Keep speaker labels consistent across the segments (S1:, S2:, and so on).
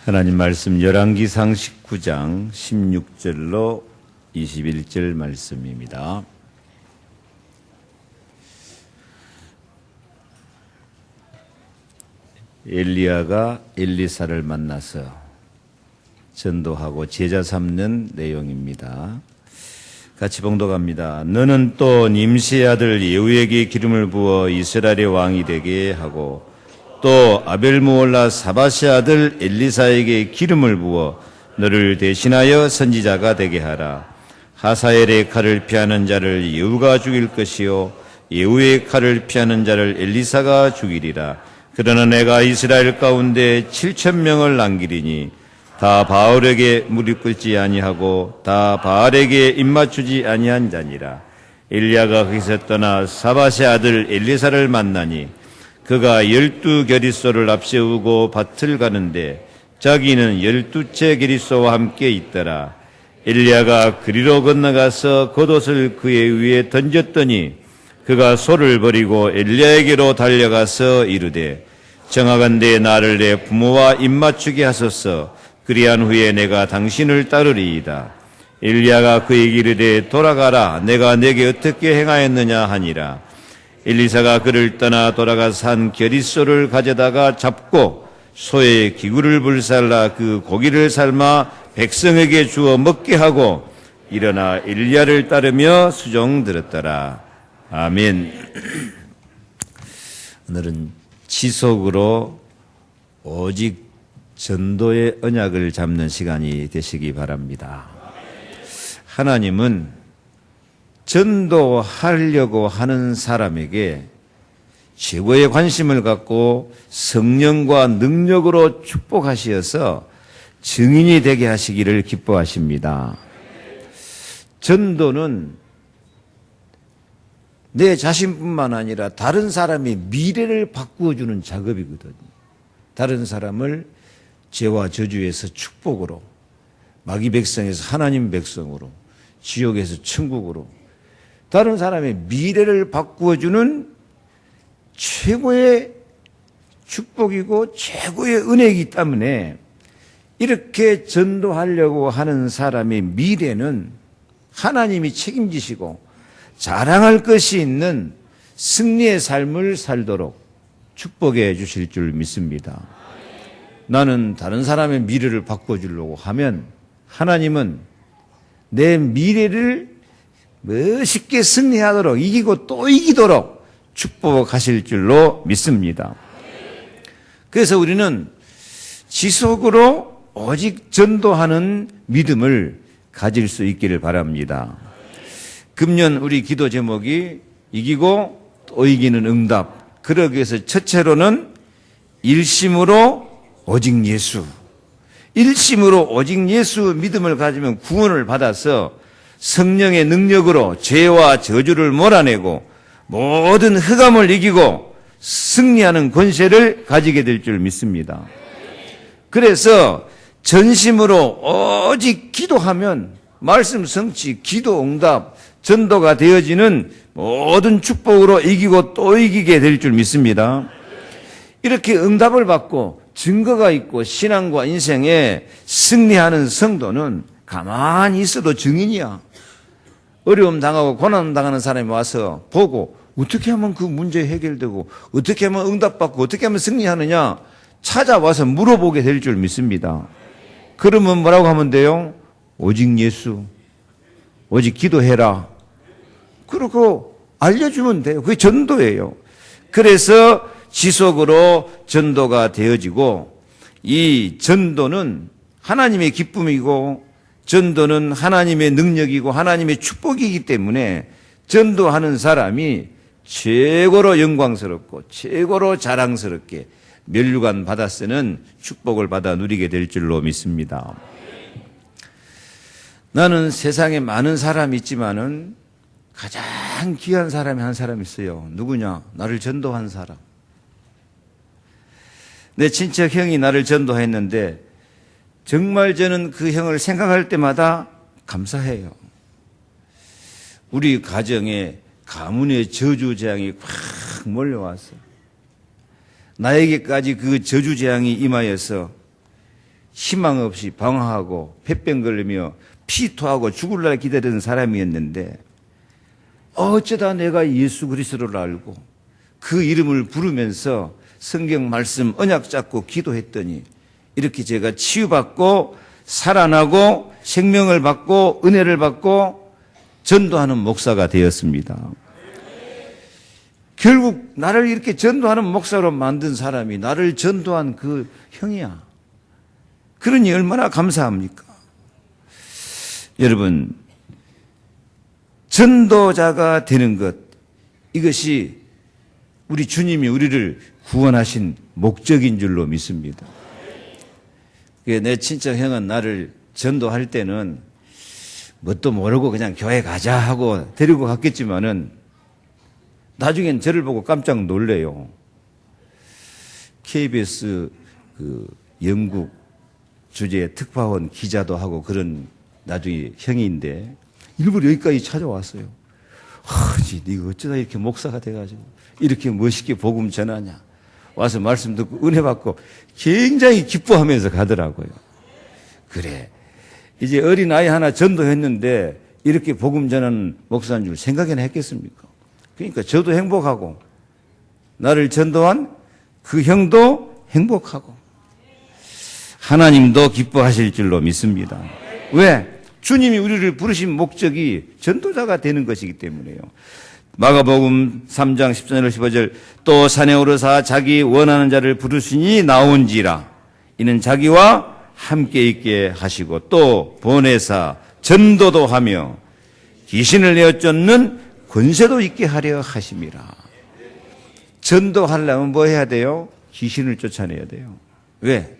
S1: 하나님 말씀 열왕기상 19장 16절로 21절 말씀입니다. 엘리야가 엘리사를 만나서 전도하고 제자 삼는 내용입니다. 같이 봉독합니다. 너는 또 님시의 아들 예후에게 기름을 부어 이스라엘의 왕이 되게 하고 또 아벨무올라 사밧의 아들 엘리사에게 기름을 부어 너를 대신하여 선지자가 되게 하라. 하사엘의 칼을 피하는 자를 예후가 죽일 것이요 예후의 칼을 피하는 자를 엘리사가 죽이리라. 그러나 내가 이스라엘 가운데 7,000명을 남기리니 다 바알에게 무릎 꿇지 아니하고 다 바알에게 입맞추지 아니한 자니라. 엘리야가 거기서 떠나 사밧의 아들 엘리사를 만나니 그가 12겨릿소를 앞세우고 밭을 가는데 자기는 12채 겨릿소와 함께 있더라. 엘리야가 그리로 건너가서 겉옷을 그의 위에 던졌더니 그가 소를 버리고 엘리야에게로 달려가서 이르되 정하건대 나를 내 부모와 입맞추게 하소서. 그리한 후에 내가 당신을 따르리이다. 엘리야가 그에게 이르되 돌아가라. 내가 내게 어떻게 행하였느냐 하니라. 엘리사가 그를 떠나 돌아가서 한 겨릿소를 가져다가 잡고 소의 기구를 불살라 그 고기를 삶아 백성에게 주어 먹게 하고 일어나 엘리야를 따르며 수종들었더라. 아멘. 오늘은 지속으로 오직 전도의 언약을 잡는 시간이 되시기 바랍니다. 하나님은 전도하려고 하는 사람에게 최고의 관심을 갖고 성령과 능력으로 축복하시어서 증인이 되게 하시기를 기뻐하십니다. 전도는 내 자신뿐만 아니라 다른 사람의 미래를 바꾸어주는 작업이거든요. 다른 사람을 죄와 저주에서 축복으로, 마귀 백성에서 하나님 백성으로, 지옥에서 천국으로 다른 사람의 미래를 바꾸어주는 최고의 축복이고 최고의 은혜이기 때문에 이렇게 전도하려고 하는 사람의 미래는 하나님이 책임지시고 자랑할 것이 있는 승리의 삶을 살도록 축복해 주실 줄 믿습니다. 나는 다른 사람의 미래를 바꿔주려고 하면 하나님은 내 미래를 멋있게 승리하도록 이기고 또 이기도록 축복하실 줄로 믿습니다. 그래서 우리는 지속으로 오직 전도하는 믿음을 가질 수 있기를 바랍니다. 금년 우리 기도 제목이 이기고 또 이기는 응답. 그러기 위해서 첫째로는 일심으로 오직 예수. 일심으로 오직 예수 믿음을 가지면 구원을 받아서 성령의 능력으로 죄와 저주를 몰아내고 모든 흑암을 이기고 승리하는 권세를 가지게 될 줄 믿습니다. 그래서 전심으로 오직 기도하면 말씀 성취, 기도 응답, 전도가 되어지는 모든 축복으로 이기고 또 이기게 될 줄 믿습니다. 이렇게 응답을 받고 증거가 있고 신앙과 인생에 승리하는 성도는 가만히 있어도 증인이야. 어려움 당하고 고난 당하는 사람이 와서 보고 어떻게 하면 그 문제 해결되고 어떻게 하면 응답받고 어떻게 하면 승리하느냐 찾아와서 물어보게 될 줄 믿습니다. 그러면 뭐라고 하면 돼요? 오직 예수, 오직 기도해라. 그러고 알려주면 돼요. 그게 전도예요. 그래서 지속으로 전도가 되어지고 이 전도는 하나님의 기쁨이고 전도는 하나님의 능력이고 하나님의 축복이기 때문에 전도하는 사람이 최고로 영광스럽고 최고로 자랑스럽게 면류관 받아 쓰는 축복을 받아 누리게 될 줄로 믿습니다. 나는 세상에 많은 사람이 있지만은 가장 귀한 사람이 한 사람 있어요. 누구냐? 나를 전도한 사람. 내 친척 형이 나를 전도했는데 정말 저는 그 형을 생각할 때마다 감사해요. 우리 가정에 가문의 저주재앙이 확 몰려와서 나에게까지 그 저주재앙이 임하여서 희망 없이 방황하고 폐병 걸리며 피토하고 죽을 날 기다리는 사람이었는데 어쩌다 내가 예수 그리스도를 알고 그 이름을 부르면서 성경 말씀 언약 잡고 기도했더니 이렇게 제가 치유받고 살아나고 생명을 받고 은혜를 받고 전도하는 목사가 되었습니다. 결국 나를 이렇게 전도하는 목사로 만든 사람이 나를 전도한 그 형이야. 그러니 얼마나 감사합니까? 여러분, 전도자가 되는 것, 이것이 우리 주님이 우리를 구원하신 목적인 줄로 믿습니다. 내 친척 형은 나를 전도할 때는 뭣도 모르고 그냥 교회 가자 하고 데리고 갔겠지만은 나중엔 저를 보고 깜짝 놀래요. KBS 영국 주재 특파원 기자도 하고 그런 나중에 형인데 일부러 여기까지 찾아왔어요. 네가 어쩌다 이렇게 목사가 돼가지고 이렇게 멋있게 복음 전하냐. 와서 말씀 듣고 은혜 받고 굉장히 기뻐하면서 가더라고요. 그래, 이제 어린아이 하나 전도했는데 이렇게 복음 전하는 목사인 줄 생각이나 했겠습니까? 그러니까 저도 행복하고 나를 전도한 그 형도 행복하고 하나님도 기뻐하실 줄로 믿습니다. 왜? 주님이 우리를 부르신 목적이 전도자가 되는 것이기 때문에요. 마가복음 3장 14절 15절 또 산에 오르사 자기 원하는 자를 부르시니 나온지라 이는 자기와 함께 있게 하시고 또 보내사 전도도 하며 귀신을 내어 쫓는 권세도 있게 하려 하심이라. 전도하려면 뭐 해야 돼요? 귀신을 쫓아내야 돼요. 왜?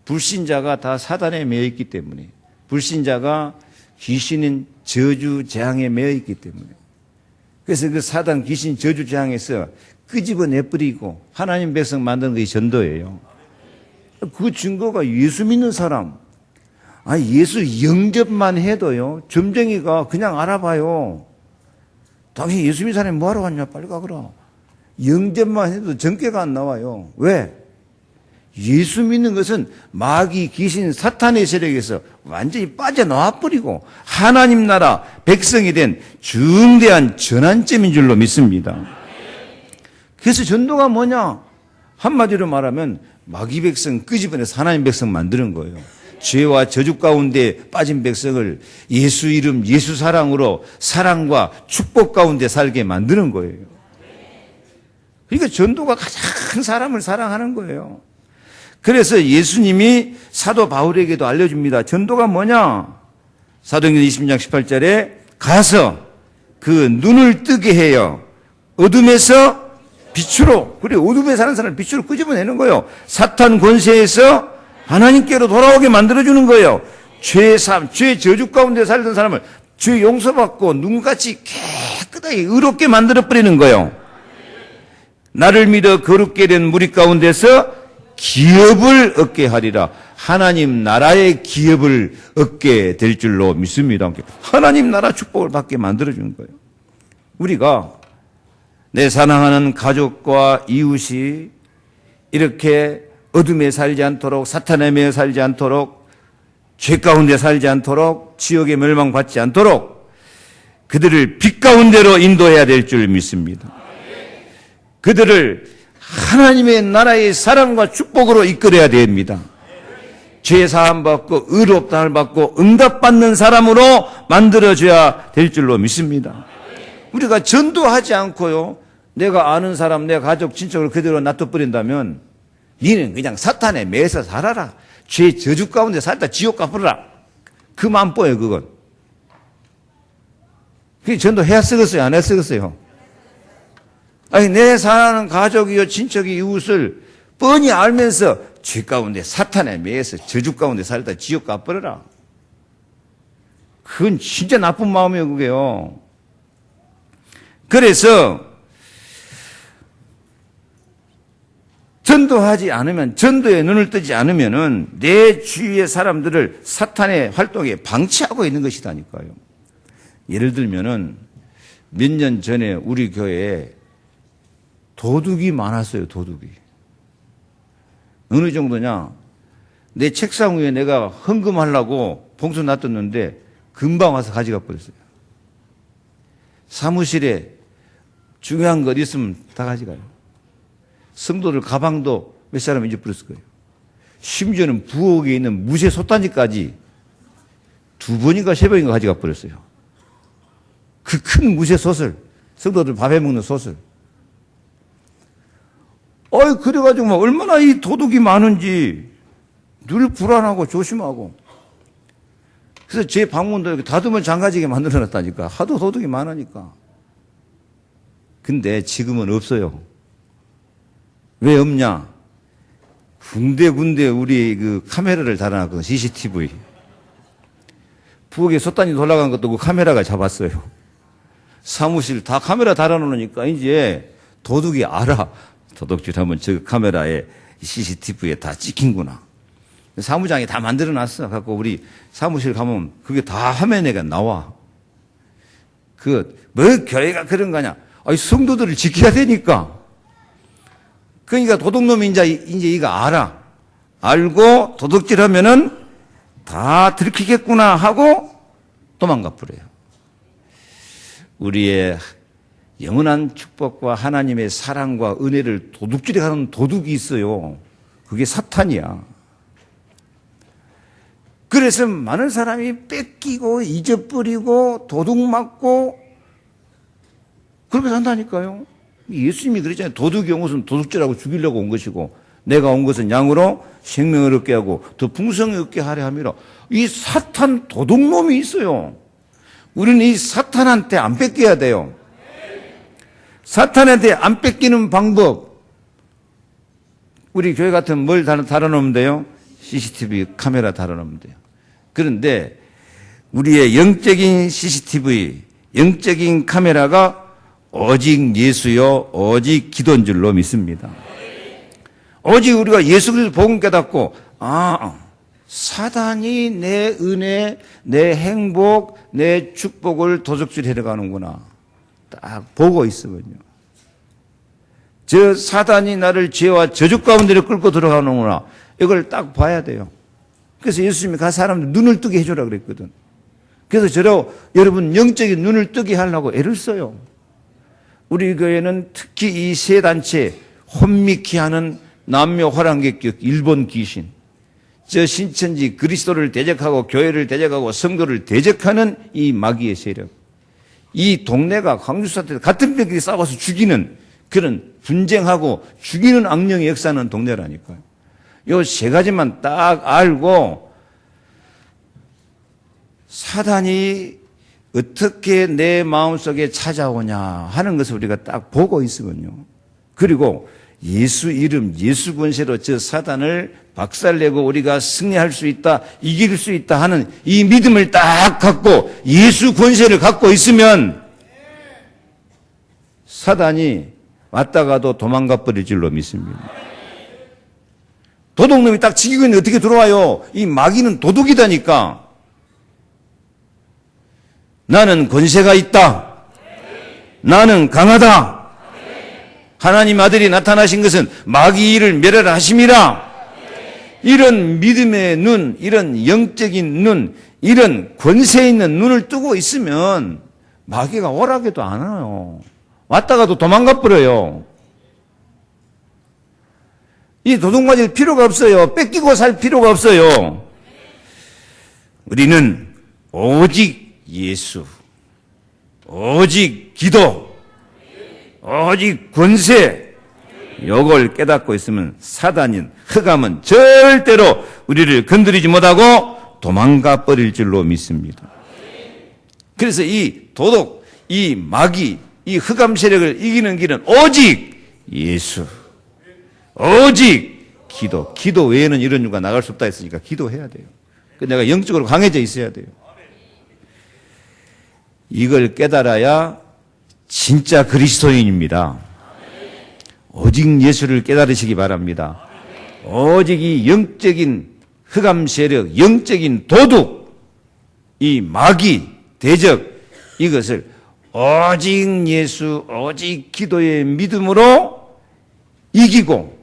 S1: 불신자가 다 사단에 매여 있기 때문에, 불신자가 귀신인 저주 재앙에 매여 있기 때문에, 그래서 그 사단 귀신 저주 재앙에서 끄집어내버리고 하나님 백성 만드는 것이 전도예요. 그 증거가 예수 믿는 사람, 예수 영접만 해도요, 점쟁이가 그냥 알아봐요. 당신 예수 믿는 사람이 뭐하러 왔냐? 빨리 가거라. 영접만 해도 전개가 안 나와요. 왜? 예수 믿는 것은 마귀, 귀신, 사탄의 세력에서 완전히 빠져나와 버리고 하나님 나라 백성이 된 중대한 전환점인 줄로 믿습니다. 그래서 전도가 뭐냐? 한마디로 말하면 마귀 백성 끄집어내서 하나님 백성 만드는 거예요. 죄와 저주 가운데 빠진 백성을 예수 이름, 예수 사랑으로 사랑과 축복 가운데 살게 만드는 거예요. 그러니까 전도가 가장 사람을 사랑하는 거예요. 그래서 예수님이 사도 바울에게도 알려줍니다. 전도가 뭐냐? 사도행전 20장 18절에 가서 그 눈을 뜨게 해요. 어둠에서 빛으로, 그래 어둠에 사는 사람을 빛으로 끄집어내는 거예요. 사탄 권세에서 하나님께로 돌아오게 만들어주는 거예요. 죄 저주 가운데 살던 사람을 죄 용서받고 눈같이 깨끗하게 의롭게 만들어버리는 거예요. 나를 믿어 거룩게 된 무리 가운데서 기업을 얻게 하리라. 하나님 나라의 기업을 얻게 될 줄로 믿습니다. 하나님 나라 축복을 받게 만들어주는 거예요. 우리가 내 사랑하는 가족과 이웃이 이렇게 어둠에 살지 않도록, 사탄에 매여 살지 않도록, 죄 가운데 살지 않도록, 지옥에 멸망받지 않도록 그들을 빛 가운데로 인도해야 될 줄 믿습니다. 그들을 하나님의 나라의 사랑과 축복으로 이끌어야 됩니다. 죄 사함 받고 의롭다함을 받고 응답받는 사람으로 만들어줘야 될 줄로 믿습니다. 우리가 전도하지 않고요, 내가 아는 사람, 내 가족, 친척을 그대로 놔둬버린다면 니는 그냥 사탄에 매서 살아라. 죄 저주 가운데 살다 지옥 가버려라. 그 맘뽀예요, 그건. 그게 전도해야 쓰겠어요, 안 해야 쓰겠어요? 내 사랑하는 가족이요, 친척이 이웃을 뻔히 알면서 죄 가운데 사탄에 매여서 저주 가운데 살다 지옥 가버려라. 그건 진짜 나쁜 마음이에요, 그게요. 그래서 전도하지 않으면, 전도에 눈을 뜨지 않으면은 내 주위의 사람들을 사탄의 활동에 방치하고 있는 것이다니까요. 예를 들면은 몇 년 전에 우리 교회에 도둑이 많았어요, 도둑이. 어느 정도냐? 내 책상 위에 내가 헌금하려고 봉투 놔뒀는데 금방 와서 가져가 버렸어요. 사무실에 중요한 것 있으면 다 가져가요. 성도들 가방도 몇 사람 잊어버렸을 거예요. 심지어는 부엌에 있는 무쇠 솥단지까지 2번인가 3번인가 가져가 버렸어요. 그 큰 무쇠 솥을, 성도들 밥해 먹는 솥을. 그래가지고 막 얼마나 이 도둑이 많은지 늘 불안하고 조심하고. 그래서 제 방문도 이렇게 닫으면 잠가지게 만들어 놨다니까. 하도 도둑이 많으니까. 근데 지금은 없어요. 왜 없냐? 군데군데 우리 그 카메라를 달아놨거든, CCTV. 부엌에 솥단이 돌아간 것도 그 카메라가 잡았어요. 사무실 다 카메라 달아놓으니까 이제 도둑이 알아. 도둑질 하면 저 카메라에 CCTV에 다 찍힌구나. 사무장이 다 만들어 놨어. 갖고 우리 사무실 가면 그게 다 화면에 나와. 뭐 교회가 그런 거냐. 성도들을 지켜야 되니까. 그러니까 도둑놈이 이제 이거 알아. 알고 도둑질 하면은 다 들키겠구나 하고 도망가 버려요. 우리의 영원한 축복과 하나님의 사랑과 은혜를 도둑질해 가는 도둑이 있어요. 그게 사탄이야. 그래서 많은 사람이 뺏기고 잊어버리고 도둑 맞고 그렇게 산다니까요. 예수님이 그랬잖아요. 도둑이 온 것은 도둑질하고 죽이려고 온 것이고 내가 온 것은 양으로 생명을 얻게 하고 더 풍성히 얻게 하려 함이라. 이 사탄 도둑놈이 있어요. 우리는 이 사탄한테 안 뺏겨야 돼요. 사탄한테 안 뺏기는 방법. 우리 교회 같은 뭘 달아놓으면 돼요? CCTV 카메라 달아놓으면 돼요. 그런데 우리의 영적인 CCTV, 영적인 카메라가 오직 예수요, 오직 기도인 줄로 믿습니다. 오직 우리가 예수 그리스도 복음 깨닫고 사단이 내 은혜, 내 행복, 내 축복을 도둑질해 가는구나. 딱 보고 있으면요. 저 사단이 나를 죄와 저주 가운데로 끌고 들어가는구나. 이걸 딱 봐야 돼요. 그래서 예수님이 그 사람들 눈을 뜨게 해주라 그랬거든. 그래서 여러분 영적인 눈을 뜨게 하려고 애를 써요. 우리 교회는 특히 이 세 단체 혼미케 하는 남녀 호랑객격 일본 귀신, 저 신천지 그리스도를 대적하고 교회를 대적하고 성도를 대적하는 이 마귀의 세력, 이 동네가 광주사태 같은 병끼리 싸워서 죽이는 그런 분쟁하고 죽이는 악령의 역사는 동네라니까요. 요 세 가지만 딱 알고 사단이 어떻게 내 마음속에 찾아오냐 하는 것을 우리가 딱 보고 있으면요. 그리고 예수 이름, 예수 권세로 저 사단을 박살내고 우리가 승리할 수 있다, 이길 수 있다 하는 이 믿음을 딱 갖고 예수 권세를 갖고 있으면 사단이 왔다가도 도망가 버릴 줄로 믿습니다. 도둑놈이 딱 지키고 있는데 어떻게 들어와요? 이 마귀는 도둑이다니까. 나는 권세가 있다. 나는 강하다. 하나님 아들이 나타나신 것은 마귀 일을 멸하심이라. 이런 믿음의 눈, 이런 영적인 눈, 이런 권세 있는 눈을 뜨고 있으면 마귀가 오라게도 안 와요. 왔다가도 도망가 버려요. 이 도둑 맞을 필요가 없어요. 뺏기고 살 필요가 없어요. 우리는 오직 예수, 오직 기도, 오직 권세, 요걸 깨닫고 있으면 사단인 흑암은 절대로 우리를 건드리지 못하고 도망가 버릴 줄로 믿습니다. 그래서 이 도둑, 이 마귀, 이 흑암 세력을 이기는 길은 오직 예수, 오직 기도. 기도 외에는 이런 누가 나갈 수 없다 했으니까 기도해야 돼요. 내가 영적으로 강해져 있어야 돼요. 이걸 깨달아야 진짜 그리스도인입니다. 오직 예수를 깨달으시기 바랍니다. 오직 이 영적인 흑암 세력, 영적인 도둑, 이 마귀, 대적, 이것을 오직 예수, 오직 기도의 믿음으로 이기고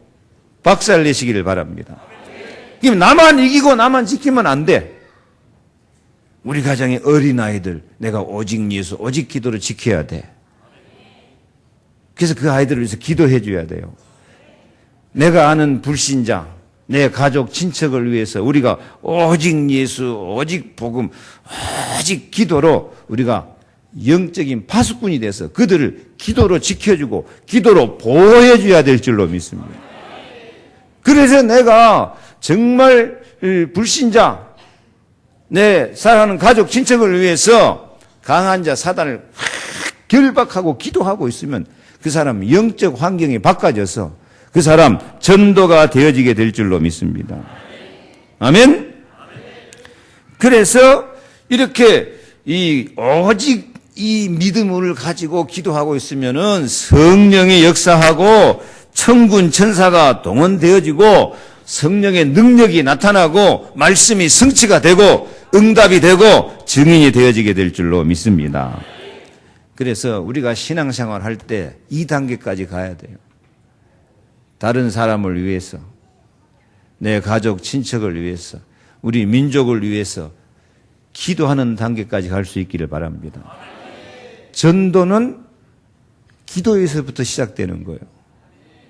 S1: 박살내시기를 바랍니다. 그럼 나만 이기고 나만 지키면 안 돼. 우리 가정의 어린아이들, 내가 오직 예수, 오직 기도를 지켜야 돼. 그래서 그 아이들을 위해서 기도해 줘야 돼요. 내가 아는 불신자, 내 가족, 친척을 위해서 우리가 오직 예수, 오직 복음, 오직 기도로 우리가 영적인 파수꾼이 돼서 그들을 기도로 지켜주고 기도로 보호해 줘야 될 줄로 믿습니다. 그래서 내가 정말 불신자, 내 사랑하는 가족, 친척을 위해서 강한 자 사단을 결박하고 기도하고 있으면 그 사람 영적 환경이 바꿔져서 그 사람 전도가 되어지게 될 줄로 믿습니다. 아멘? 그래서 이렇게 오직 이 믿음을 가지고 기도하고 있으면은 성령이 역사하고 천군 천사가 동원되어지고 성령의 능력이 나타나고 말씀이 성취가 되고 응답이 되고 증인이 되어지게 될 줄로 믿습니다. 그래서 우리가 신앙생활 할 때 2단계까지 가야 돼요. 다른 사람을 위해서, 내 가족, 친척을 위해서, 우리 민족을 위해서 기도하는 단계까지 갈 수 있기를 바랍니다. 전도는 기도에서부터 시작되는 거예요.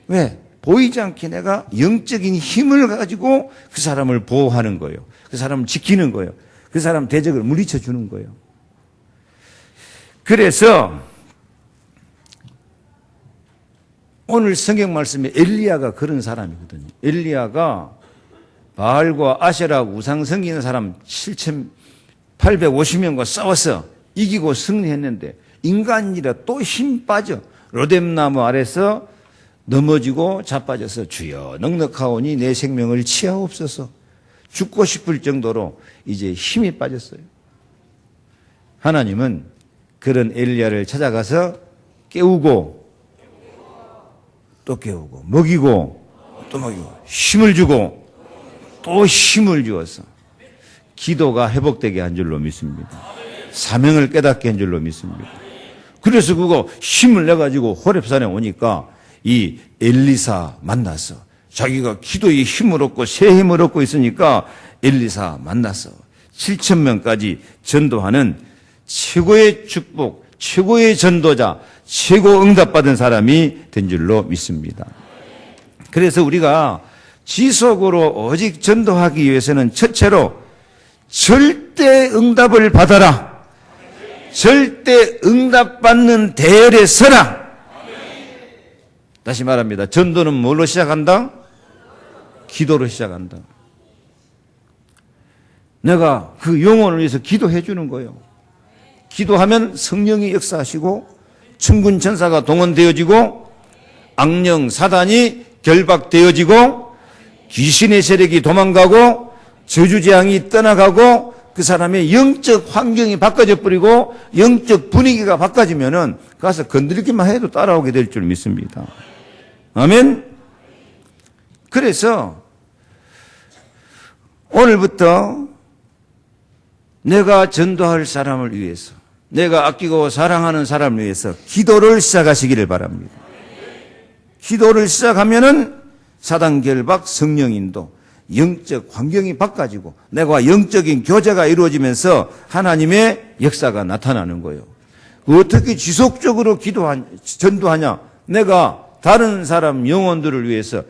S1: 왜? 보이지 않게 내가 영적인 힘을 가지고 그 사람을 보호하는 거예요. 그 사람을 지키는 거예요. 그 사람 대적을 물리쳐 주는 거예요. 그래서 오늘 성경 말씀에 엘리야가 그런 사람이거든요. 엘리야가 바알과 아세라 우상 섬기는 사람 7,850명과 싸워서 이기고 승리했는데 인간이라 또 힘 빠져 로뎀나무 아래서 넘어지고 자빠져서 주여 넉넉하오니 내 생명을 취하옵소서 죽고 싶을 정도로 이제 힘이 빠졌어요. 하나님은 그런 엘리야를 찾아가서 깨우고 또 깨우고 먹이고 또 먹이고 힘을 주고 또 힘을 주어서 기도가 회복되게 한 줄로 믿습니다. 사명을 깨닫게 한 줄로 믿습니다. 그래서 그거 힘을 내가지고 호렙산에 오니까 이 엘리사 만나서 자기가 기도의 힘을 얻고 새 힘을 얻고 있으니까 엘리사 만나서 7,000명까지 전도하는 최고의 축복, 최고의 전도자, 최고 응답받은 사람이 된 줄로 믿습니다. 그래서 우리가 지속으로 오직 전도하기 위해서는 첫째로 절대 응답을 받아라. 절대 응답받는 대열에 서라. 다시 말합니다. 전도는 뭘로 시작한다? 기도로 시작한다. 내가 그 영혼을 위해서 기도해 주는 거예요. 기도하면 성령이 역사하시고 천군 천사가 동원되어지고 악령 사단이 결박되어지고 귀신의 세력이 도망가고 저주재앙이 떠나가고 그 사람의 영적 환경이 바꿔져 버리고 영적 분위기가 바꿔지면은 가서 건드리기만 해도 따라오게 될 줄 믿습니다. 아멘. 그래서 오늘부터 내가 전도할 사람을 위해서, 내가 아끼고 사랑하는 사람을 위해서 기도를 시작하시기를 바랍니다. 기도를 시작하면은 사단 결박, 성령 인도, 영적 환경이 바꿔지고 내가 영적인 교제가 이루어지면서 하나님의 역사가 나타나는 거예요. 어떻게 지속적으로 전도하냐? 내가 다른 사람 영혼들을 위해서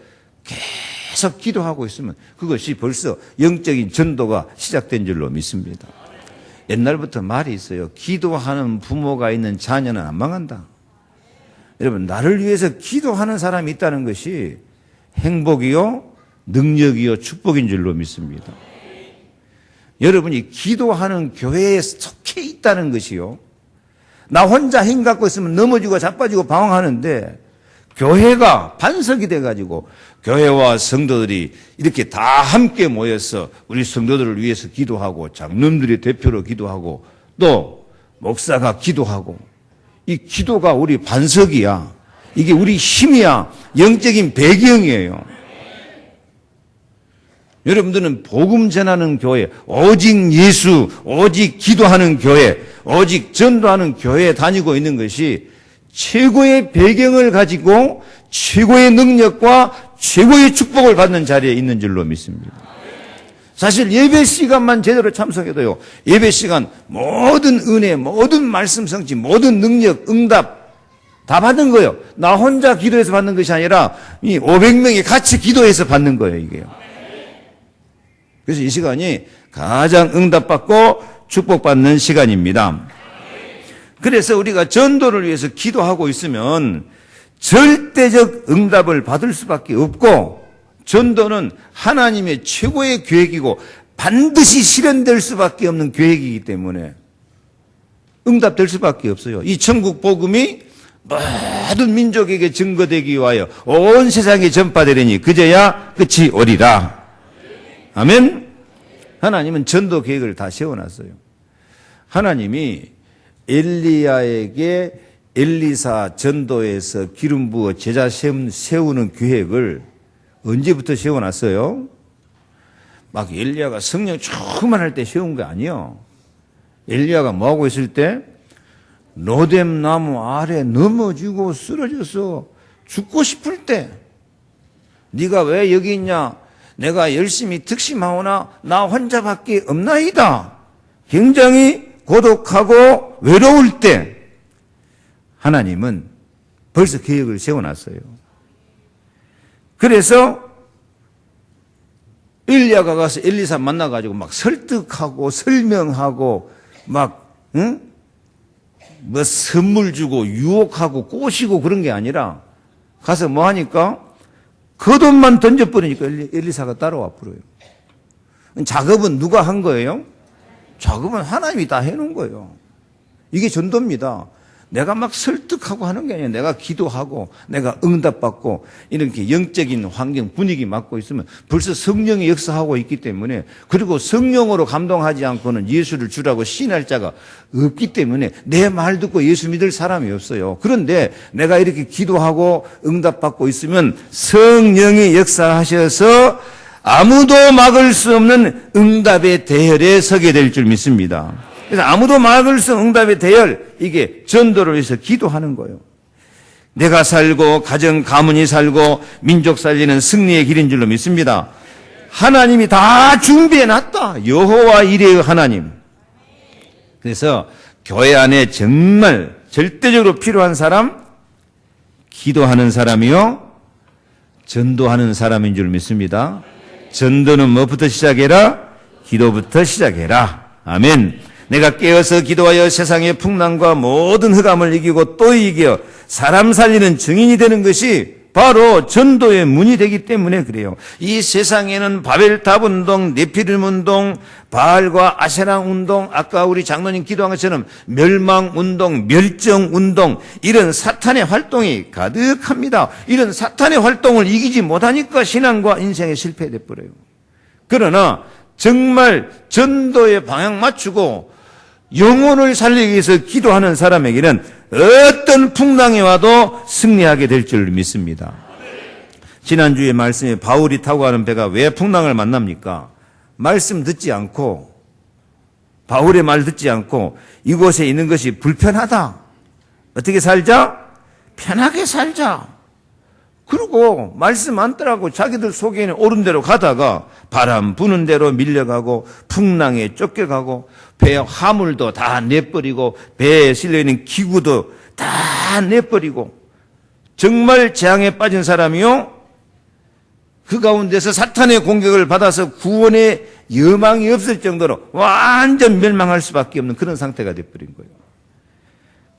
S1: 계속 기도하고 있으면 그것이 벌써 영적인 전도가 시작된 줄로 믿습니다. 옛날부터 말이 있어요. 기도하는 부모가 있는 자녀는 안 망한다. 여러분, 나를 위해서 기도하는 사람이 있다는 것이 행복이요, 능력이요, 축복인 줄로 믿습니다. 여러분이 기도하는 교회에 속해 있다는 것이요. 나 혼자 힘 갖고 있으면 넘어지고 자빠지고 방황하는데 교회가 반석이 돼가지고 교회와 성도들이 이렇게 다 함께 모여서 우리 성도들을 위해서 기도하고 장로님들이 대표로 기도하고 또 목사가 기도하고 이 기도가 우리 반석이야. 이게 우리 힘이야. 영적인 배경이에요. 여러분들은 복음 전하는 교회, 오직 예수, 오직 기도하는 교회, 오직 전도하는 교회에 다니고 있는 것이 최고의 배경을 가지고 최고의 능력과 최고의 축복을 받는 자리에 있는 줄로 믿습니다. 사실 예배 시간만 제대로 참석해도요, 예배 시간 모든 은혜, 모든 말씀 성취, 모든 능력, 응답 다 받는 거예요. 나 혼자 기도해서 받는 것이 아니라 이 500명이 같이 기도해서 받는 거예요, 이게요. 그래서 이 시간이 가장 응답받고 축복받는 시간입니다. 그래서 우리가 전도를 위해서 기도하고 있으면 절대적 응답을 받을 수밖에 없고, 전도는 하나님의 최고의 계획이고 반드시 실현될 수밖에 없는 계획이기 때문에 응답될 수밖에 없어요. 이 천국 복음이 모든 민족에게 증거되기 위하여 온 세상에 전파되리니 그제야 끝이 오리라. 아멘. 하나님은 전도 계획을 다 세워놨어요. 하나님이 엘리야에게 엘리사 전도에서 기름 부어 제자 세우는 계획을 언제부터 세워놨어요? 막 엘리야가 성령 충만할 때 세운 게 아니에요. 엘리야가 뭐하고 있을 때? 로뎀 나무 아래 넘어지고 쓰러져서 죽고 싶을 때, 네가 왜 여기 있냐? 내가 열심히 득심하오나 나 혼자밖에 없나이다. 굉장히 고독하고 외로울 때 하나님은 벌써 계획을 세워놨어요. 그래서 엘리야가 가서 엘리사 만나가지고 막 설득하고 설명하고 막 뭐 선물 주고 유혹하고 꼬시고 그런 게 아니라 가서 뭐 하니까 겉옷만 던져버리니까 엘리사가 따라와 버려요. 작업은 누가 한 거예요? 작업은 하나님이 다 해놓은 거예요. 이게 전도입니다. 내가 막 설득하고 하는 게 아니라 내가 기도하고 내가 응답받고 이렇게 영적인 환경 분위기 맡고 있으면 벌써 성령이 역사하고 있기 때문에, 그리고 성령으로 감동하지 않고는 예수를 주라고 시인할 자가 없기 때문에 내 말 듣고 예수 믿을 사람이 없어요. 그런데 내가 이렇게 기도하고 응답받고 있으면 성령이 역사하셔서 아무도 막을 수 없는 응답의 대열에 서게 될 줄 믿습니다. 그래서 아무도 막을 수 없는 응답의 대열, 이게 전도를 위해서 기도하는 거예요. 내가 살고 가정 가문이 살고 민족 살리는 승리의 길인 줄로 믿습니다. 하나님이 다 준비해놨다. 여호와 이레의 하나님. 그래서 교회 안에 정말 절대적으로 필요한 사람, 기도하는 사람이요, 전도하는 사람인 줄 믿습니다. 전도는 뭐부터 시작해라? 기도부터 시작해라. 아멘. 내가 깨어서 기도하여 세상의 풍랑과 모든 흑암을 이기고 또 이겨 사람 살리는 증인이 되는 것이 바로 전도의 문이 되기 때문에 그래요. 이 세상에는 바벨탑 운동, 네피림 운동, 바알과 아세라 운동, 아까 우리 장로님 기도한 것처럼 멸망 운동, 멸정 운동, 이런 사탄의 활동이 가득합니다. 이런 사탄의 활동을 이기지 못하니까 신앙과 인생에 실패돼 버려요. 그러나 정말 전도에 방향 맞추고 영혼을 살리기 위해서 기도하는 사람에게는 어떤 풍랑이 와도 승리하게 될 줄 믿습니다. 지난주에 말씀에 바울이 타고 가는 배가 왜 풍랑을 만납니까? 말씀 듣지 않고, 바울의 말 듣지 않고 이곳에 있는 것이 불편하다. 어떻게 살자? 편하게 살자. 그리고 말씀 안 따라고 자기들 속에는 옳은 대로 가다가 바람 부는 대로 밀려가고 풍랑에 쫓겨가고 배 화물도 다 내버리고 배에 실려있는 기구도 다 내버리고 정말 재앙에 빠진 사람이요, 그 가운데서 사탄의 공격을 받아서 구원의 여망이 없을 정도로 완전 멸망할 수밖에 없는 그런 상태가 돼버린 거예요.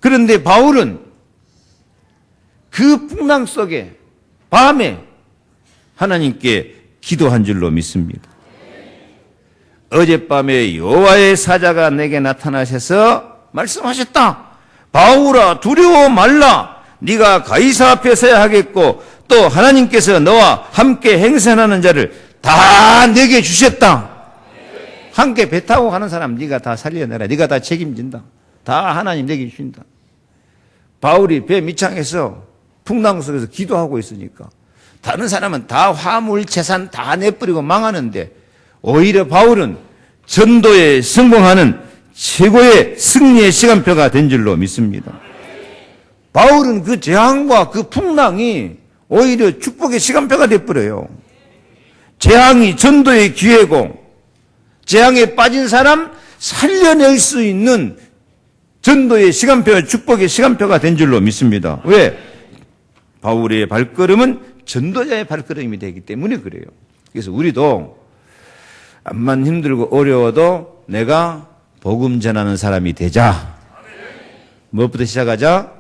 S1: 그런데 바울은 그 풍랑 속에 밤에 하나님께 기도한 줄로 믿습니다. 어젯밤에 여호와의 사자가 내게 나타나셔서 말씀하셨다. 바울아, 두려워 말라. 네가 가이사 앞에 서야 하겠고 또 하나님께서 너와 함께 행선하는 자를 다 내게 주셨다. 함께 배 타고 가는 사람 네가 다 살려내라. 네가 다 책임진다. 다 하나님 내게 주신다. 바울이 배 밑창에서 풍랑 속에서 기도하고 있으니까 다른 사람은 다 화물 재산 다 내버리고 망하는데 오히려 바울은 전도에 성공하는 최고의 승리의 시간표가 된 줄로 믿습니다. 바울은 그 재앙과 그 풍랑이 오히려 축복의 시간표가 돼버려요. 재앙이 전도의 기회고 재앙에 빠진 사람 살려낼 수 있는 전도의 시간표와 축복의 시간표가 된 줄로 믿습니다. 왜? 바울의 발걸음은 전도자의 발걸음이 되기 때문에 그래요. 그래서 우리도 암만 힘들고 어려워도 내가 복음 전하는 사람이 되자. 무엇부터 시작하자?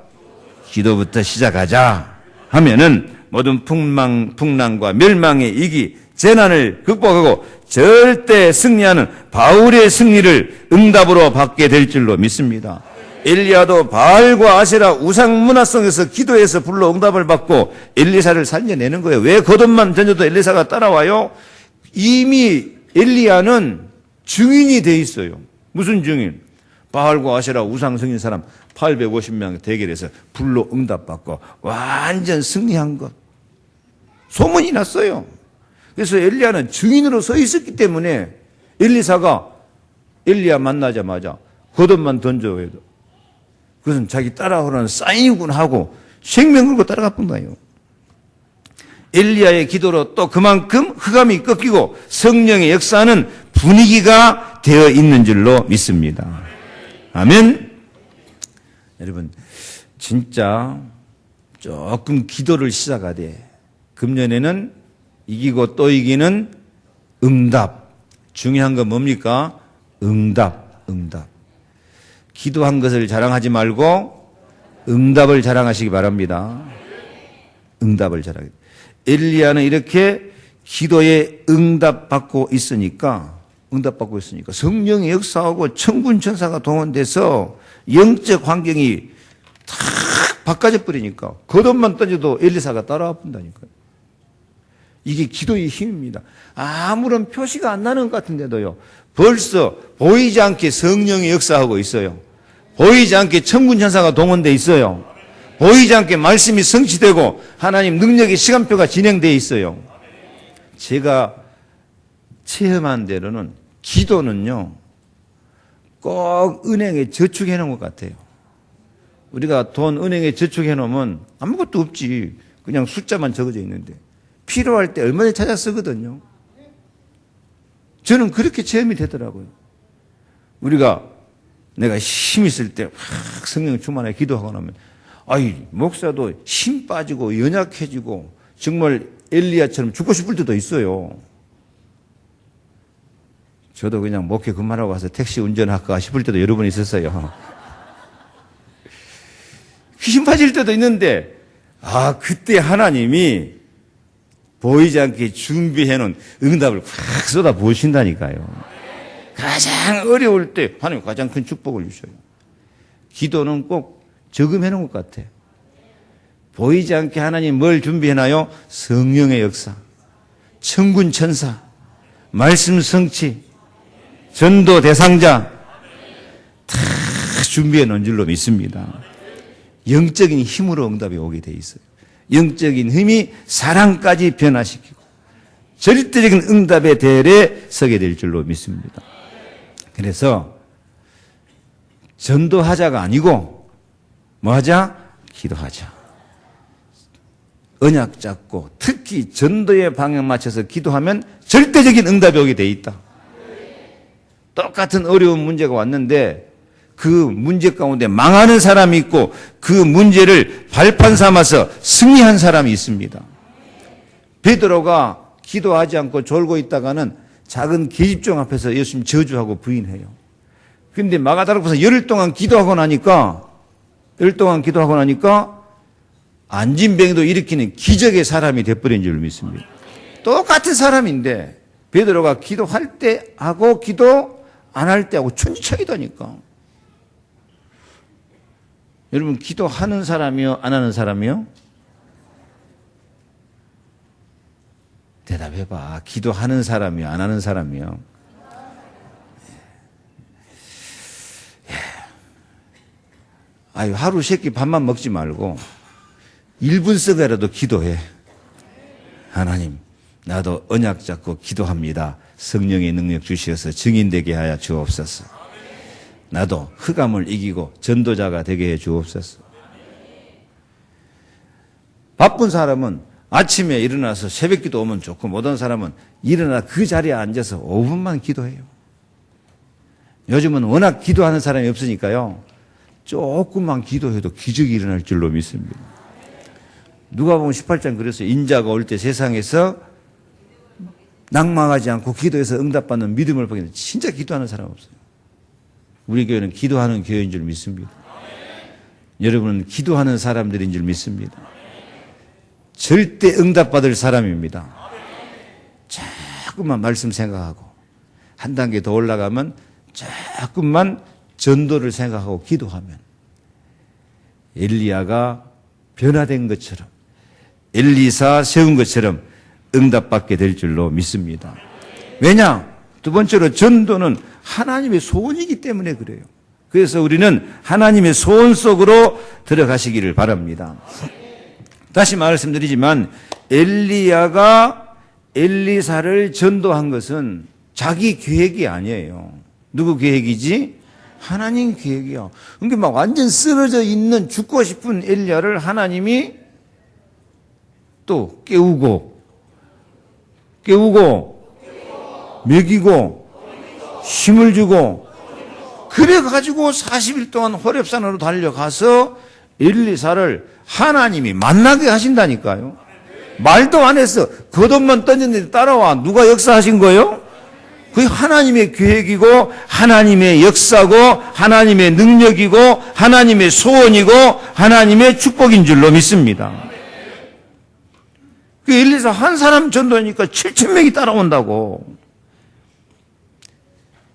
S1: 기도부터 시작하자 하면은 모든 풍랑과 멸망의 위기, 재난을 극복하고 절대 승리하는 바울의 승리를 응답으로 받게 될 줄로 믿습니다. 엘리야도 바알과 아세라 우상 문화 속에서 기도해서 불러 응답을 받고 엘리사를 살려내는 거예요. 왜 거듭만 던져도 엘리사가 따라와요? 이미 엘리야는 증인이 돼 있어요. 무슨 증인? 바알과 아세라 우상 성인 사람 850명 대결해서 불로 응답받고 완전 승리한 것. 소문이 났어요. 그래서 엘리야는 증인으로 서 있었기 때문에 엘리사가 엘리야 만나자마자 겉옷만 던져야 돼. 그것은 자기 따라오라는 사인이군 하고 생명 걸고 따라가 본 거예요. 엘리야의 기도로 또 그만큼 흑암이 꺾이고 성령의 역사는 분위기가 되어 있는 줄로 믿습니다. 아멘. 여러분 진짜 조금 기도를 시작하되 금년에는 이기고 또 이기는 응답. 중요한 건 뭡니까? 응답. 기도한 것을 자랑하지 말고 응답을 자랑하시기 바랍니다. 응답을 자랑해. 엘리야는 이렇게 기도에 응답받고 있으니까 성령의 역사하고 천군 천사가 동원돼서 영적 환경이 탁 바꿔져 버리니까 겉옷만 던져도 엘리사가 따라와 본다니까요. 이게 기도의 힘입니다. 아무런 표시가 안 나는 것 같은데도요. 벌써 보이지 않게 성령이 역사하고 있어요. 보이지 않게 천군 천사가 동원돼 있어요. 보이지 않게 말씀이 성취되고 하나님 능력의 시간표가 진행되어 있어요. 제가 체험한 대로는 기도는요. 꼭 은행에 저축해 놓은 것 같아요. 우리가 돈 은행에 저축해 놓으면 아무것도 없지. 그냥 숫자만 적어져 있는데 필요할 때 얼마나 찾아 쓰거든요. 저는 그렇게 체험이 되더라고요. 내가 힘 있을 때 확 성령 충만하게 기도하고 나면 목사도 힘 빠지고 연약해지고 정말 엘리야처럼 죽고 싶을 때도 있어요. 저도 그냥 목회 그만하고 와서 택시 운전할까 싶을 때도 여러 번 있었어요. 힘 빠질 때도 있는데 그때 하나님이 보이지 않게 준비해놓은 응답을 확 쏟아 부으신다니까요. 가장 어려울 때 하나님 가장 큰 축복을 주셔요. 기도는 꼭 저금해놓은 것 같아요. 보이지 않게 하나님 뭘 준비해놔요? 성령의 역사, 천군 천사, 말씀 성취, 전도 대상자 다 준비해 놓은 줄로 믿습니다. 영적인 힘으로 응답이 오게 돼 있어요. 영적인 힘이 사랑까지 변화시키고 절대적인 응답의 대열에 서게 될 줄로 믿습니다. 그래서 전도하자가 아니고 뭐하자? 기도하자. 언약 잡고 특히 전도의 방향 맞춰서 기도하면 절대적인 응답이 오게 돼 있다. 똑같은 어려운 문제가 왔는데 그 문제 가운데 망하는 사람이 있고 그 문제를 발판 삼아서 승리한 사람이 있습니다. 베드로가 기도하지 않고 졸고 있다가는 작은 계집종 앞에서 예수님 저주하고 부인해요. 그런데 마가다락에서 열흘 동안 기도하고 나니까 안진병도 일으키는 기적의 사람이 돼버린 줄 믿습니다. 똑같은 사람인데 베드로가 기도할 때 하고 기도 안 할 때 하고 천지 차이다니까. 여러분 기도하는 사람이요 안 하는 사람이요? 대답해봐. 기도하는 사람이요 안 하는 사람이요? 하루 세끼 밥만 먹지 말고 1분 쓰더라도 기도해. 하나님 나도 언약 잡고 기도합니다. 성령의 능력 주시어서 증인되게 하여 주옵소서. 나도 흑암을 이기고 전도자가 되게 해 주옵소서. 바쁜 사람은 아침에 일어나서 새벽기도 오면 좋고 못한 사람은 일어나 그 자리에 앉아서 5분만 기도해요. 요즘은 워낙 기도하는 사람이 없으니까요. 조금만 기도해도 기적이 일어날 줄로 믿습니다. 누가복음 18장 그랬어요. 인자가 올 때 세상에서 낭망하지 않고 기도해서 응답받는 믿음을 보기에는 진짜 기도하는 사람 없어요. 우리 교회는 기도하는 교회인 줄 믿습니다. 여러분은 기도하는 사람들인 줄 믿습니다. 절대 응답받을 사람입니다. 조금만 말씀 생각하고 한 단계 더 올라가면 조금만 전도를 생각하고 기도하면 엘리야가 변화된 것처럼 엘리사 세운 것처럼 응답받게 될 줄로 믿습니다. 왜냐? 두 번째로 전도는 하나님의 소원이기 때문에 그래요. 그래서 우리는 하나님의 소원 속으로 들어가시기를 바랍니다. 다시 말씀드리지만 엘리야가 엘리사를 전도한 것은 자기 계획이 아니에요. 누구 계획이지? 하나님 계획이야. 그러니까 막 완전 쓰러져 있는 죽고 싶은 엘리야를 하나님이 또 깨우고 먹이고 힘을 주고 그래가지고 40일 동안 호렙산으로 달려가서 엘리사를 하나님이 만나게 하신다니까요. 말도 안 했어. 겉옷만 던졌는데 따라와. 누가 역사하신 거예요? 그게 하나님의 계획이고 하나님의 역사고 하나님의 능력이고 하나님의 소원이고 하나님의 축복인 줄로 믿습니다. 그 엘리사 한 사람 전도하니까 7,000명이 따라온다고.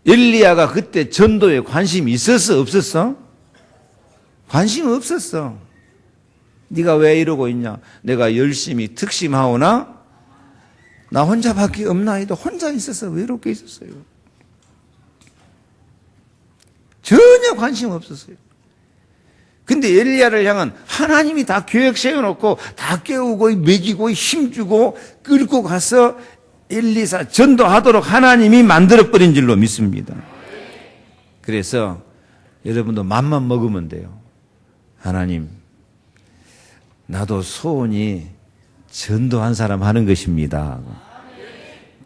S1: 엘리야가 그때 전도에 관심이 있었어? 없었어? 관심 없었어. 네가 왜 이러고 있냐? 내가 열심히 특심하오나 나 혼자밖에 없나이도 혼자 있었어. 외롭게 있었어요. 전혀 관심 없었어요. 근데 엘리야를 향한 하나님이 다 계획 세워놓고 다 깨우고 먹이고 힘주고 끌고 가서 엘리사 전도하도록 하나님이 만들어버린 줄로 믿습니다. 그래서 여러분도 맘만 먹으면 돼요. 하나님, 나도 소원이 전도한 사람 하는 것입니다.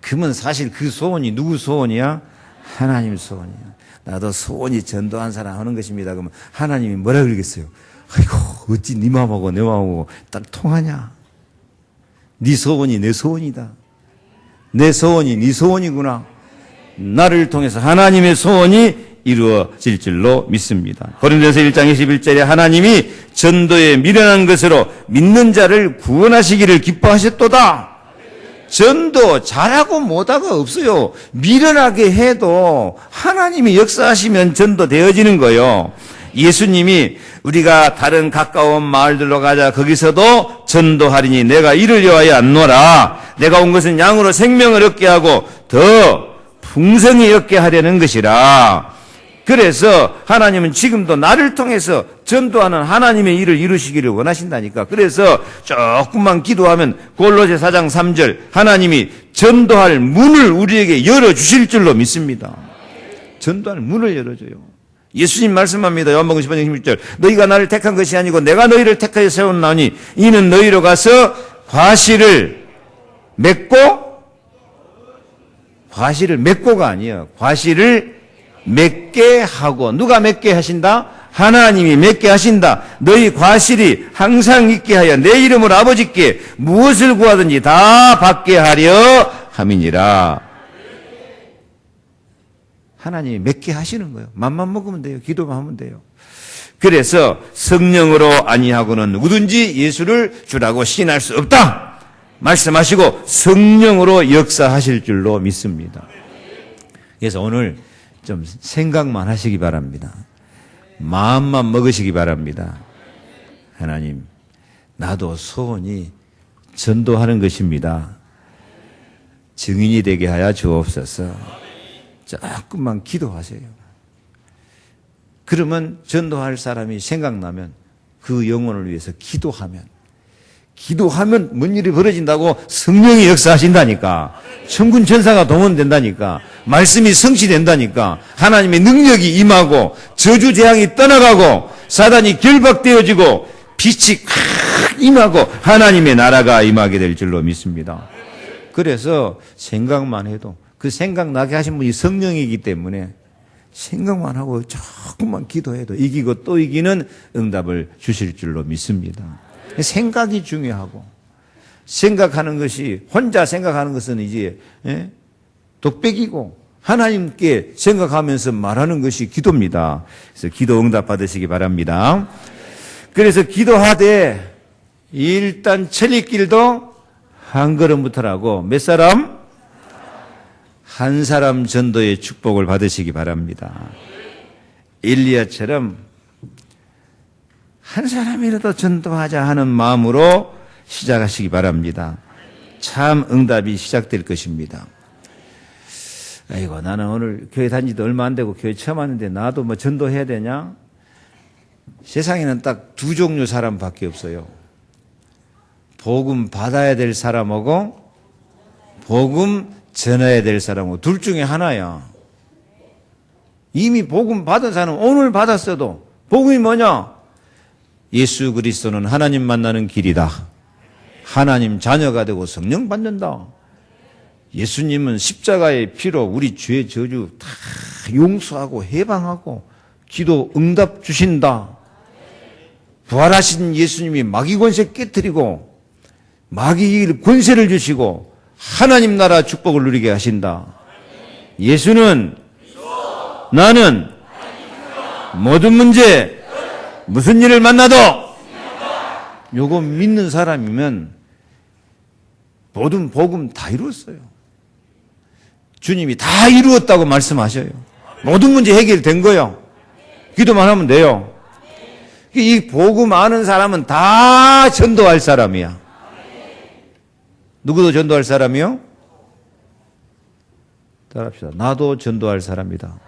S1: 그러면 사실 그 소원이 누구 소원이야? 하나님 소원이야. 나도 소원이 전도한 사람 하는 것입니다. 그러면 하나님이 뭐라 그러겠어요? 아이고, 어찌 네 마음하고 내 마음하고 딱 통하냐? 네 소원이 내 소원이다. 내 소원이 네 소원이구나. 나를 통해서 하나님의 소원이 이루어질 줄로 믿습니다. 고린도서 1장 21절에 하나님이 전도에 미련한 것으로 믿는 자를 구원하시기를 기뻐하셨도다. 전도 잘하고 못하고 없어요. 미련하게 해도 하나님이 역사하시면 전도되어지는 거예요. 예수님이 우리가 다른 가까운 마을들로 가자. 거기서도 전도하리니 내가 이를 위하여 왔노라. 내가 온 것은 양으로 생명을 얻게 하고 더 풍성히 얻게 하려는 것이라. 그래서 하나님은 지금도 나를 통해서 전도하는 하나님의 일을 이루시기를 원하신다니까. 그래서 조금만 기도하면 골로새 4장 3절 하나님이 전도할 문을 우리에게 열어주실 줄로 믿습니다. 전도할 문을 열어줘요. 예수님 말씀합니다. 요한복음 10장 16절 너희가 나를 택한 것이 아니고 내가 너희를 택하여 세웠나니 이는 너희로 가서 과실을 맺고가 아니에요. 과실을 맺게 하고. 누가 맺게 하신다? 하나님이 맺게 하신다. 너희 과실이 항상 있게 하여 내 이름으로 아버지께 무엇을 구하든지 다 받게 하려 함이니라. 하나님이 맺게 하시는 거예요. 맘만 먹으면 돼요. 기도만 하면 돼요. 그래서 성령으로 아니하고는 누구든지 예수를 주라고 시인할 수 없다 말씀하시고 성령으로 역사하실 줄로 믿습니다. 그래서 오늘 좀 생각만 하시기 바랍니다. 마음만 먹으시기 바랍니다. 하나님, 나도 소원이 전도하는 것입니다. 증인이 되게 하여 주옵소서. 조금만 기도하세요. 그러면 전도할 사람이 생각나면 그 영혼을 위해서 기도하면 뭔 일이 벌어진다고 성령이 역사하신다니까. 천군 천사가 동원된다니까. 말씀이 성취된다니까. 하나님의 능력이 임하고 저주 재앙이 떠나가고 사단이 결박되어지고 빛이 칵 임하고 하나님의 나라가 임하게 될 줄로 믿습니다. 그래서 생각만 해도 그 생각나게 하신 분이 성령이기 때문에 생각만 하고 조금만 기도해도 이기고 또 이기는 응답을 주실 줄로 믿습니다. 생각이 중요하고, 생각하는 것이, 혼자 생각하는 것은 이제 독백이고, 하나님께 생각하면서 말하는 것이 기도입니다. 그래서 기도 응답 받으시기 바랍니다. 그래서 기도하되 일단 천리길도 한 걸음부터라고 몇 사람? 한 사람 전도의 축복을 받으시기 바랍니다. 엘리야처럼 한 사람이라도 전도하자 하는 마음으로 시작하시기 바랍니다. 참 응답이 시작될 것입니다. 아이고, 나는 오늘 교회 다닌 지도 얼마 안 되고 교회 처음 왔는데 나도 뭐 전도해야 되냐? 세상에는 딱 두 종류 사람밖에 없어요. 복음 받아야 될 사람하고 복음 전해야 될 사람하고 둘 중에 하나야. 이미 복음 받은 사람은 오늘 받았어도 복음이 뭐냐? 예수 그리스도는 하나님 만나는 길이다. 하나님 자녀가 되고 성령 받는다. 예수님은 십자가의 피로 우리 죄 저주 다 용서하고 해방하고 기도 응답 주신다. 부활하신 예수님이 마귀 권세 깨뜨리고 마귀 이길 권세를 주시고 하나님 나라 축복을 누리게 하신다. 예수는 나는 모든 문제 무슨 일을 만나도 요거 믿는 사람이면 모든 복음 다 이루었어요. 주님이 다 이루었다고 말씀하셔요. 모든 문제 해결된 거요. 기도만 하면 돼요. 이 복음 아는 사람은 다 전도할 사람이야. 누구도 전도할 사람이요? 따라합시다. 나도 전도할 사람이다.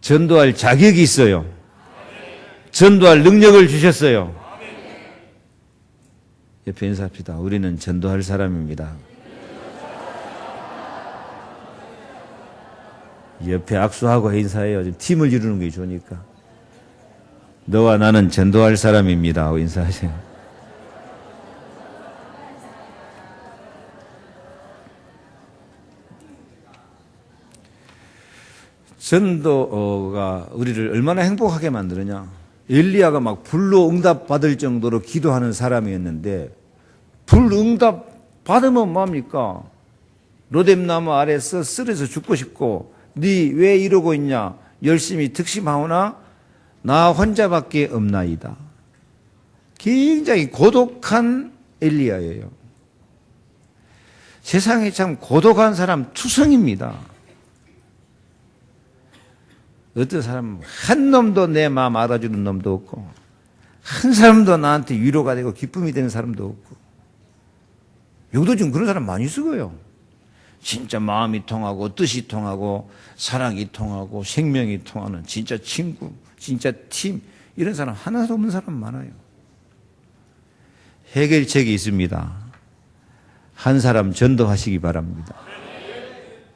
S1: 전도할 자격이 있어요. 전도할 능력을 주셨어요. 옆에 인사합시다. 우리는 전도할 사람입니다. 옆에 악수하고 인사해요. 지금 팀을 이루는 게 좋으니까. 너와 나는 전도할 사람입니다 하고 인사하세요. 전도가 우리를 얼마나 행복하게 만드느냐. 엘리야가 막 불로 응답 받을 정도로 기도하는 사람이었는데 불 응답 받으면 뭐합니까? 로뎀나무 아래서 쓰러져 죽고 싶고 네 왜 이러고 있냐? 열심히 득심하오나 나 혼자밖에 없나이다. 굉장히 고독한 엘리야예요. 세상에 참 고독한 사람 투성입니다. 어떤 사람은 한 놈도 내 마음 알아주는 놈도 없고 한 사람도 나한테 위로가 되고 기쁨이 되는 사람도 없고 여기도 지금 그런 사람 많이 있어요. 진짜 마음이 통하고 뜻이 통하고 사랑이 통하고 생명이 통하는 진짜 친구, 진짜 팀 이런 사람 하나도 없는 사람 많아요. 해결책이 있습니다. 한 사람 전도하시기 바랍니다.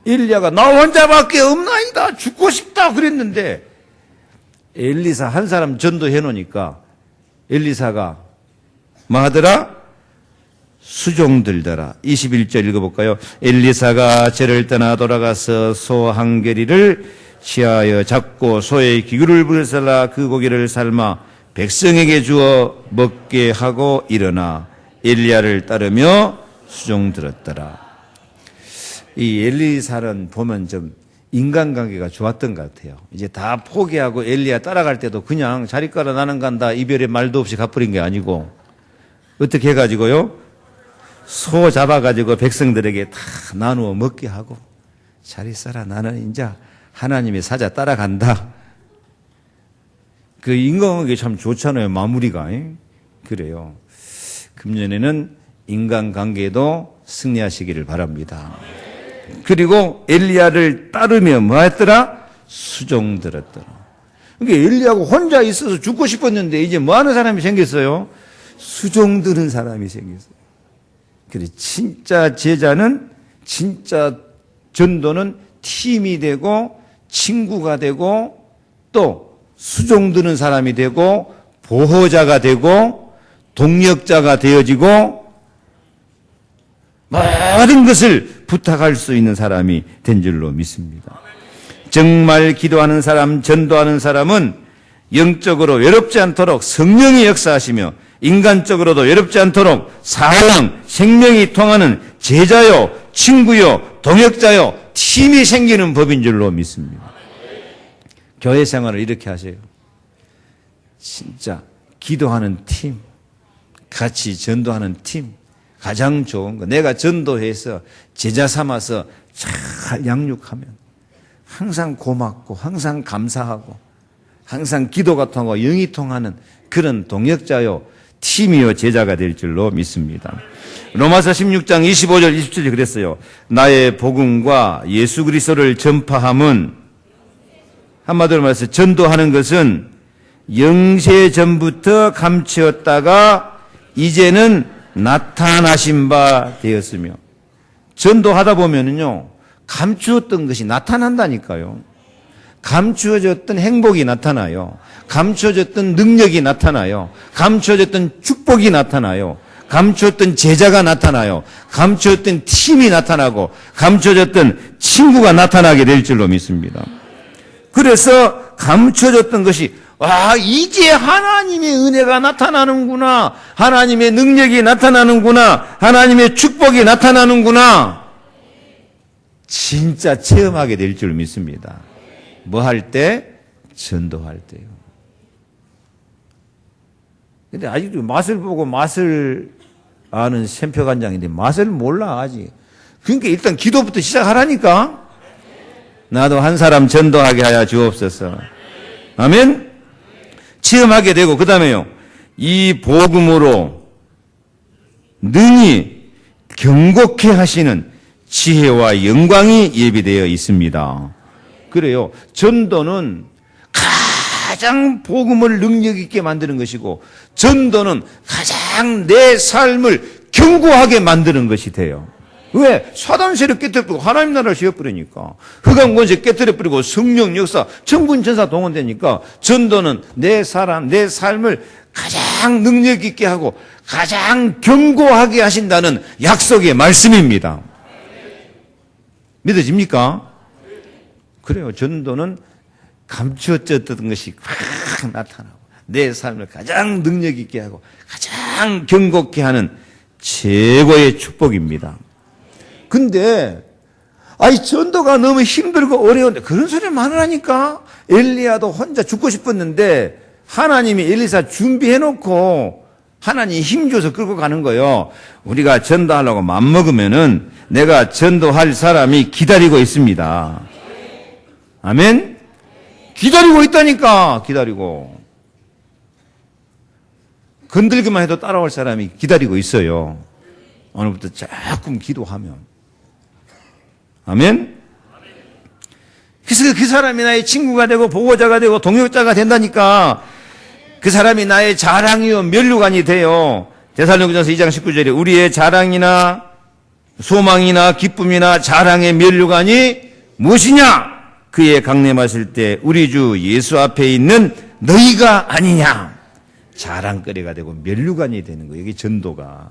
S1: 엘리야가 나 혼자밖에 없나이다 죽고 싶다 그랬는데 엘리사 한 사람 전도해 놓으니까 엘리사가 뭐 하더라? 수종들더라. 21절 읽어볼까요? 엘리사가 저를 떠나 돌아가서 소 한 겨리를 취하여 잡고 소의 기구를 불살라 그 고기를 삶아 백성에게 주어 먹게 하고 일어나 엘리야를 따르며 수종들었더라. 이 엘리사는 보면 좀 인간관계가 좋았던 것 같아요. 이제 다 포기하고 엘리야 따라갈 때도 그냥 자리 깔아 나는 간다 이별의 말도 없이 갚으린 게 아니고 어떻게 해가지고요? 소 잡아가지고 백성들에게 다 나누어 먹게 하고 잘 있어라 나는 이제 하나님의 사자 따라간다. 그 인간관계 참 좋잖아요. 마무리가. 그래요. 금년에는 인간관계도 승리하시기를 바랍니다. 그리고 엘리야를 따르며 뭐 했더라? 수종들었더라. 그러니까 엘리야가 혼자 있어서 죽고 싶었는데 이제 뭐 하는 사람이 생겼어요? 수종드는 사람이 생겼어요. 그래, 진짜 제자는, 진짜 전도는 팀이 되고, 친구가 되고, 또 수종드는 사람이 되고, 보호자가 되고, 동력자가 되어지고, 모든 것을 부탁할 수 있는 사람이 된 줄로 믿습니다. 정말 기도하는 사람, 전도하는 사람은 영적으로 외롭지 않도록 성령이 역사하시며 인간적으로도 외롭지 않도록 사랑, 생명이 통하는 제자요, 친구요, 동역자요, 팀이 생기는 법인 줄로 믿습니다. 교회 생활을 이렇게 하세요. 진짜 기도하는 팀, 같이 전도하는 팀, 가장 좋은 거. 내가 전도해서 제자 삼아서 잘 양육하면 항상 고맙고 항상 감사하고 항상 기도가 통하고 영이 통하는 그런 동역자요, 팀이요, 제자가 될 줄로 믿습니다. 로마서 16장 25절 27절 그랬어요. 나의 복음과 예수 그리스도를 전파함은, 한마디로 말해서 전도하는 것은 영세 전부터 감추었다가 이제는 나타나신 바 되었으며, 전도하다 보면은요, 감추었던 것이 나타난다니까요. 감추어졌던 행복이 나타나요. 감추어졌던 능력이 나타나요. 감추어졌던 축복이 나타나요. 감추었던 제자가 나타나요. 감추었던 팀이 나타나고 감추어졌던 친구가 나타나게 될 줄로 믿습니다. 그래서 감추어졌던 것이, 와, 이제 하나님의 은혜가 나타나는구나, 하나님의 능력이 나타나는구나, 하나님의 축복이 나타나는구나, 진짜 체험하게 될 줄 믿습니다. 뭐 할 때? 전도할 때요. 근데 아직도 맛을 보고 맛을 아는 샘표관장인데 맛을 몰라 아직. 그러니까 일단 기도부터 시작하라니까. 나도 한 사람 전도하게 하여 주옵소서. 아멘. 체험하게 되고, 그 다음에요, 이 복음으로 능히 경고케 하시는 지혜와 영광이 예비되어 있습니다. 그래요. 전도는 가장 복음을 능력 있게 만드는 것이고, 전도는 가장 내 삶을 견고하게 만드는 것이 돼요. 왜? 사단 세력 깨뜨려버리고 하나님 나라를 지어버리니까, 흑암 권세 깨뜨려버리고 성령 역사, 천군 천사 동원되니까, 전도는 내 사람, 내 삶을 가장 능력 있게 하고 가장 견고하게 하신다는 약속의 말씀입니다. 믿어집니까? 그래요. 전도는 감추어졌던 것이 확 나타나고 내 삶을 가장 능력 있게 하고 가장 견고케 하는 최고의 축복입니다. 근데 전도가 너무 힘들고 어려운데 그런 소리 많으라니까. 엘리야도 혼자 죽고 싶었는데 하나님이 엘리사 준비해놓고 하나님이 힘줘서 끌고 가는 거예요. 우리가 전도하려고 맘먹으면은 내가 전도할 사람이 기다리고 있습니다. 아멘? 기다리고 있다니까. 기다리고. 건들기만 해도 따라올 사람이 기다리고 있어요. 오늘부터 조금 기도하면. 아멘? 그래서 그 사람이 나의 친구가 되고 보호자가 되고 동역자가 된다니까. 그 사람이 나의 자랑이요 면류관이 돼요. 데살로니가전서 2장 19절에 우리의 자랑이나 소망이나 기쁨이나 자랑의 면류관이 무엇이냐? 그의 강림하실 때 우리 주 예수 앞에 있는 너희가 아니냐. 자랑거리가 되고 면류관이 되는 거예요. 이게 전도가.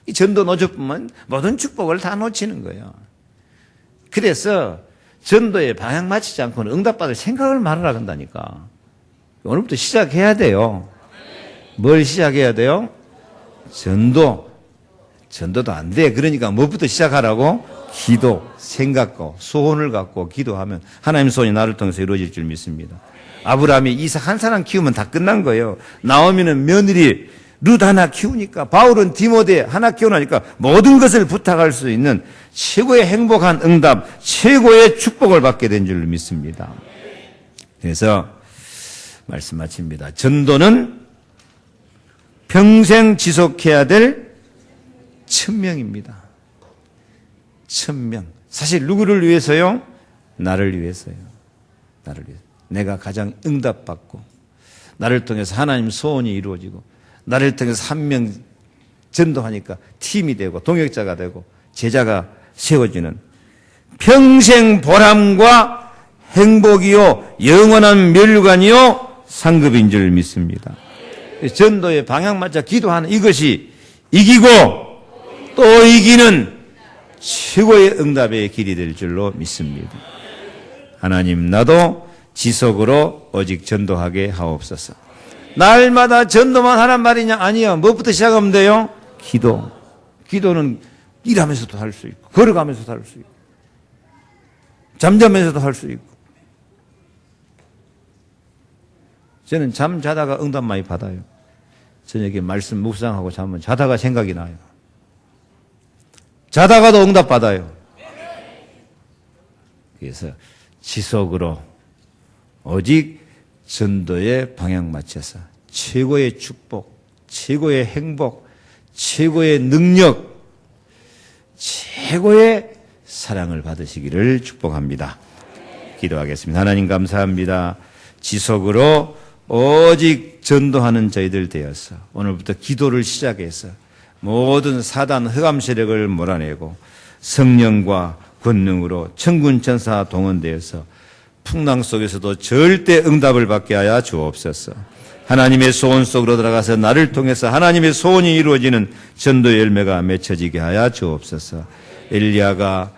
S1: 이 전도 놓쳐보면 모든 축복을 다 놓치는 거예요. 그래서 전도에 방향 맞추지 않고는 응답받을 생각을 말하라 한다니까. 오늘부터 시작해야 돼요. 뭘 시작해야 돼요? 전도. 전도도 안 돼. 그러니까 뭐부터 시작하라고? 기도, 생각과 소원을 갖고 기도하면 하나님 소원이 나를 통해서 이루어질 줄 믿습니다. 아브라함이 이삭 한 사람 키우면 다 끝난 거예요. 나오미는 며느리 룻 하나 키우니까, 바울은 디모데 하나 키우니까 모든 것을 부탁할 수 있는 최고의 행복한 응답, 최고의 축복을 받게 된 줄 믿습니다. 그래서 말씀 마칩니다. 전도는 평생 지속해야 될 천명입니다. 천명. 사실 누구를 위해서요? 나를 위해서요. 나를 위해서. 내가 가장 응답받고 나를 통해서 하나님 소원이 이루어지고 나를 통해서 한 명 전도하니까 팀이 되고 동역자가 되고 제자가 세워지는 평생 보람과 행복이요 영원한 면류관이요 상급인 줄 믿습니다. 전도의 방향 맞춰 기도하는 이것이 이기고 또 이기는 최고의 응답의 길이 될 줄로 믿습니다. 하나님, 나도 지속으로 오직 전도하게 하옵소서. 날마다 전도만 하란 말이냐? 아니요. 무엇부터 시작하면 돼요? 기도. 기도는 일하면서도 할 수 있고, 걸어가면서도 할 수 있고, 잠자면서도 할 수 있고. 저는 잠 자다가 응답 많이 받아요. 저녁에 말씀 묵상하고 자면 자다가 생각이 나요. 자다가도 응답 받아요. 그래서 지속으로 오직 전도의 방향 맞춰서 최고의 축복, 최고의 행복, 최고의 능력, 최고의 사랑을 받으시기를 축복합니다. 기도하겠습니다. 하나님 감사합니다. 지속으로 오직 전도하는 저희들 되어서 오늘부터 기도를 시작해서 모든 사단 흑암 세력을 몰아내고 성령과 권능으로 천군 천사 동원되어서 풍랑 속에서도 절대 응답을 받게 하여 주옵소서. 하나님의 소원 속으로 들어가서 나를 통해서 하나님의 소원이 이루어지는 전도 열매가 맺혀지게 하여 주옵소서. 엘리야서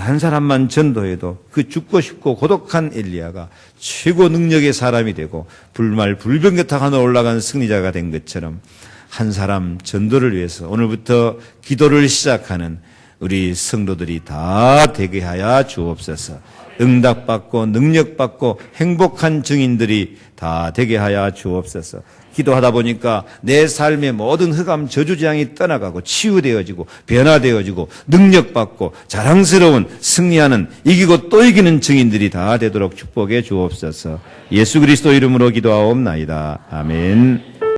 S1: 한 사람만 전도해도 그 죽고 싶고 고독한 엘리야가 최고 능력의 사람이 되고 불말 불병거탑 하나 올라간 승리자가 된 것처럼 한 사람 전도를 위해서 오늘부터 기도를 시작하는 우리 성도들이 다 되게 하여 주옵소서. 응답받고 능력받고 행복한 증인들이 다 되게 하여 주옵소서. 기도하다 보니까 내 삶의 모든 흑암 저주장이 떠나가고 치유되어지고 변화되어지고 능력받고 자랑스러운 승리하는 이기고 또 이기는 증인들이 다 되도록 축복해 주옵소서. 예수 그리스도 이름으로 기도하옵나이다. 아멘.